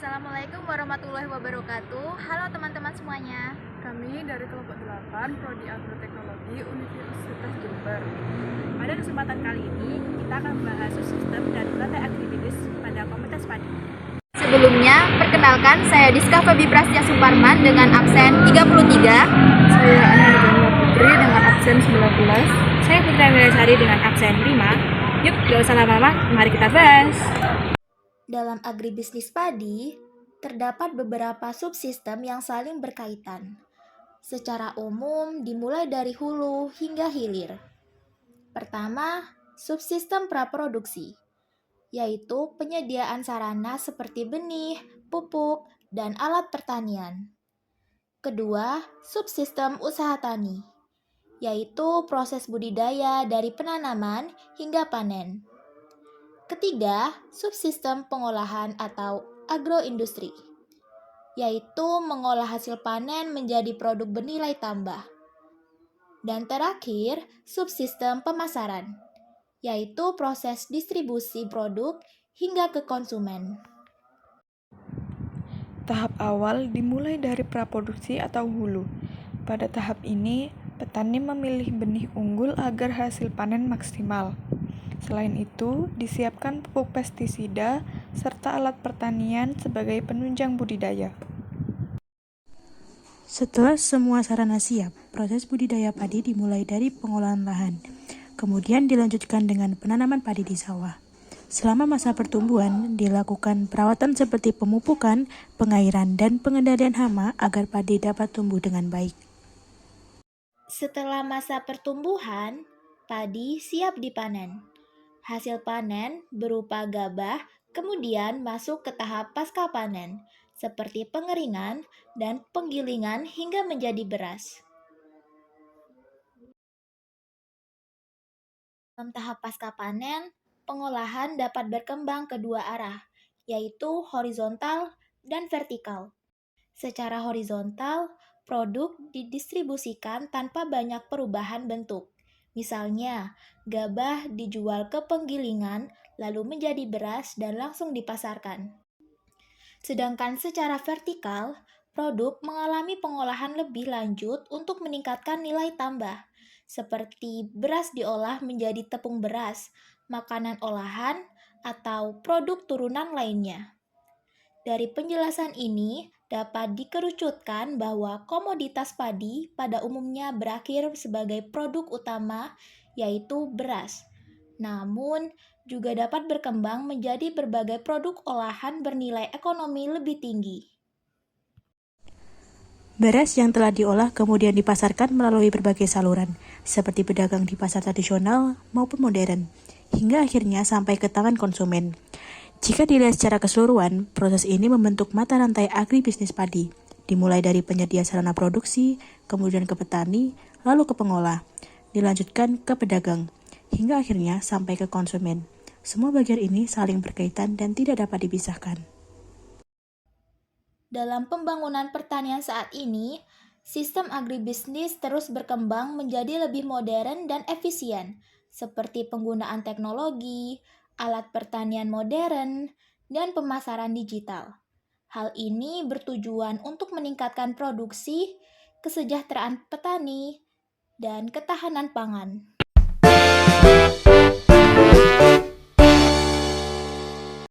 Assalamualaikum warahmatullahi wabarakatuh. Halo teman-teman semuanya. Kami dari kelompok 8 Prodi Agroteknologi Universitas Jember. Pada kesempatan kali ini, kita akan membahas subsistem dan rantai agribisnis pada Komunitas Padi. Sebelumnya, perkenalkan saya Diska Febi Prastia Suparman dengan absen 33. Saya Anandanya Putri dengan absen 19. Saya Putra Wilasari dengan absen 5. Yuk, gak usah lama-lama, mari kita bahas. Dalam agribisnis padi, terdapat beberapa subsistem yang saling berkaitan. Secara umum, dimulai dari hulu hingga hilir. Pertama, subsistem praproduksi, yaitu penyediaan sarana seperti benih, pupuk, dan alat pertanian. Kedua, subsistem usaha tani, yaitu proses budidaya dari penanaman hingga panen. Ketiga, subsistem pengolahan atau agroindustri, yaitu mengolah hasil panen menjadi produk bernilai tambah. Dan terakhir, subsistem pemasaran, yaitu proses distribusi produk hingga ke konsumen. Tahap awal dimulai dari praproduksi atau hulu. Pada tahap ini, petani memilih benih unggul agar hasil panen maksimal. Selain itu, disiapkan pupuk pestisida serta alat pertanian sebagai penunjang budidaya. Setelah semua sarana siap, proses budidaya padi dimulai dari pengolahan lahan, kemudian dilanjutkan dengan penanaman padi di sawah. Selama masa pertumbuhan, dilakukan perawatan seperti pemupukan, pengairan, dan pengendalian hama agar padi dapat tumbuh dengan baik. Setelah masa pertumbuhan, padi siap dipanen. Hasil panen berupa gabah kemudian masuk ke tahap pasca panen, seperti pengeringan dan penggilingan hingga menjadi beras. Dalam tahap pasca panen, pengolahan dapat berkembang kedua arah, yaitu horizontal dan vertikal. Secara horizontal, produk didistribusikan tanpa banyak perubahan bentuk. Misalnya, gabah dijual ke penggilingan, lalu menjadi beras dan langsung dipasarkan. Sedangkan secara vertikal, produk mengalami pengolahan lebih lanjut untuk meningkatkan nilai tambah, seperti beras diolah menjadi tepung beras, makanan olahan, atau produk turunan lainnya. Dari penjelasan ini, dapat dikerucutkan bahwa komoditas padi pada umumnya berakhir sebagai produk utama, yaitu beras. Namun, juga dapat berkembang menjadi berbagai produk olahan bernilai ekonomi lebih tinggi. Beras yang telah diolah kemudian dipasarkan melalui berbagai saluran, seperti pedagang di pasar tradisional maupun modern, hingga akhirnya sampai ke tangan konsumen. Jika dilihat secara keseluruhan, proses ini membentuk mata rantai agribisnis padi, dimulai dari penyedia sarana produksi, kemudian ke petani, lalu ke pengolah, dilanjutkan ke pedagang, hingga akhirnya sampai ke konsumen. Semua bagian ini saling berkaitan dan tidak dapat dipisahkan. Dalam pembangunan pertanian saat ini, sistem agribisnis terus berkembang menjadi lebih modern dan efisien, seperti penggunaan teknologi, alat pertanian modern, dan pemasaran digital. Hal ini bertujuan untuk meningkatkan produksi, kesejahteraan petani, dan ketahanan pangan.